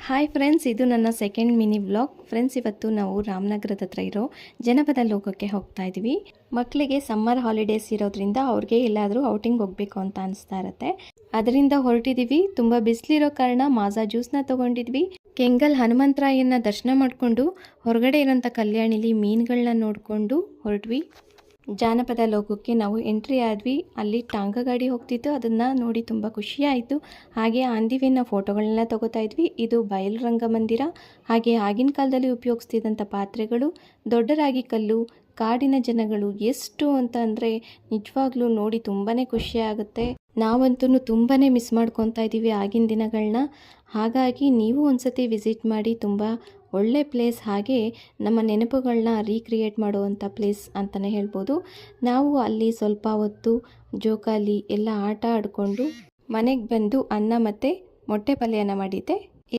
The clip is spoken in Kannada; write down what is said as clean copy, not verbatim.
ಹಾಯ್ ಫ್ರೆಂಡ್ಸ್, ಇದು ನನ್ನ ಸೆಕೆಂಡ್ ಮಿನಿ ವ್ಲಾಗ್. ಫ್ರೆಂಡ್ಸ್, ಇವತ್ತು ನಾವು ರಾಮನಗರದ ಹತ್ರ ಇರೋ ಜನಪದ ಲೋಕಕ್ಕೆ ಹೋಗ್ತಾ ಇದ್ದೀವಿ. ಮಕ್ಕಳಿಗೆ ಸಮ್ಮರ್ ಹಾಲಿಡೇಸ್ ಇರೋದ್ರಿಂದ ಅವ್ರಿಗೆ ಎಲ್ಲಾದರೂ ಔಟಿಂಗ್ ಹೋಗಬೇಕು ಅಂತ ಅನಿಸ್ತಾ ಇರುತ್ತೆ. ಅದರಿಂದ ಹೊರಟಿದ್ದೀವಿ. ತುಂಬ ಬಿಸಿಲಿರೋ ಕಾರಣ ಮಾಜಾ ಜ್ಯೂಸ್ನ ತೊಗೊಂಡಿದ್ವಿ. ಕೆಂಗಲ್ ಹನುಮಂತರಾಯನ ದರ್ಶನ ಮಾಡಿಕೊಂಡು ಹೊರಗಡೆ ಇರೋಂಥ ಕಲ್ಯಾಣಿಲಿ ಮೀನುಗಳನ್ನ ನೋಡಿಕೊಂಡು ಹೊರಟ್ವಿ. ಜಾನಪದ ಲೋಕಕ್ಕೆ ನಾವು ಎಂಟ್ರಿ ಆದ್ವಿ. ಅಲ್ಲಿ ಟಾಂಗ ಗಾಡಿ ಹೋಗ್ತಿತ್ತು, ಅದನ್ನು ನೋಡಿ ತುಂಬ ಖುಷಿ ಆಯಿತು. ಹಾಗೆ ಆಂದಿವೆನ ಫೋಟೋಗಳನ್ನೆಲ್ಲ ತಗೋತಾ ಇದ್ವಿ. ಇದು ಬಯಲು ರಂಗಮಂದಿರ. ಹಾಗೆ ಆಗಿನ ಕಾಲದಲ್ಲಿ ಉಪಯೋಗಿಸ್ತಿದ್ದಂಥ ಪಾತ್ರೆಗಳು, ದೊಡ್ಡ ರಾಗಿ ಕಲ್ಲು, ಕಾಡಿನ ಜನಗಳು ಎಷ್ಟು ಅಂತ ಅಂದರೆ ನಿಜವಾಗ್ಲೂ ನೋಡಿ ತುಂಬಾ ಖುಷಿ ಆಗುತ್ತೆ. ನಾವಂತೂ ತುಂಬಾ ಮಿಸ್ ಮಾಡ್ಕೊತಾ ಇದ್ದೀವಿ ಆಗಿನ ದಿನಗಳನ್ನ. ಹಾಗಾಗಿ ನೀವು ಒಂದ್ಸತಿ ವಿಸಿಟ್ ಮಾಡಿ. ತುಂಬ ಒಳ್ಳೆ ಪ್ಲೇಸ್, ಹಾಗೆ ನಮ್ಮ ನೆನಪುಗಳನ್ನ ರೀಕ್ರಿಯೇಟ್ ಮಾಡುವಂಥ ಪ್ಲೇಸ್ ಅಂತಲೇ ಹೇಳ್ಬೋದು. ನಾವು ಅಲ್ಲಿ ಸ್ವಲ್ಪ ಹೊತ್ತು ಜೋಕಾಲಿ ಎಲ್ಲ ಆಟ ಆಡಿಕೊಂಡು ಮನೆಗೆ ಬಂದು ಅನ್ನ ಮತ್ತು ಮೊಟ್ಟೆ ಪಲ್ಯನ ಮಾಡಿದ್ದೆ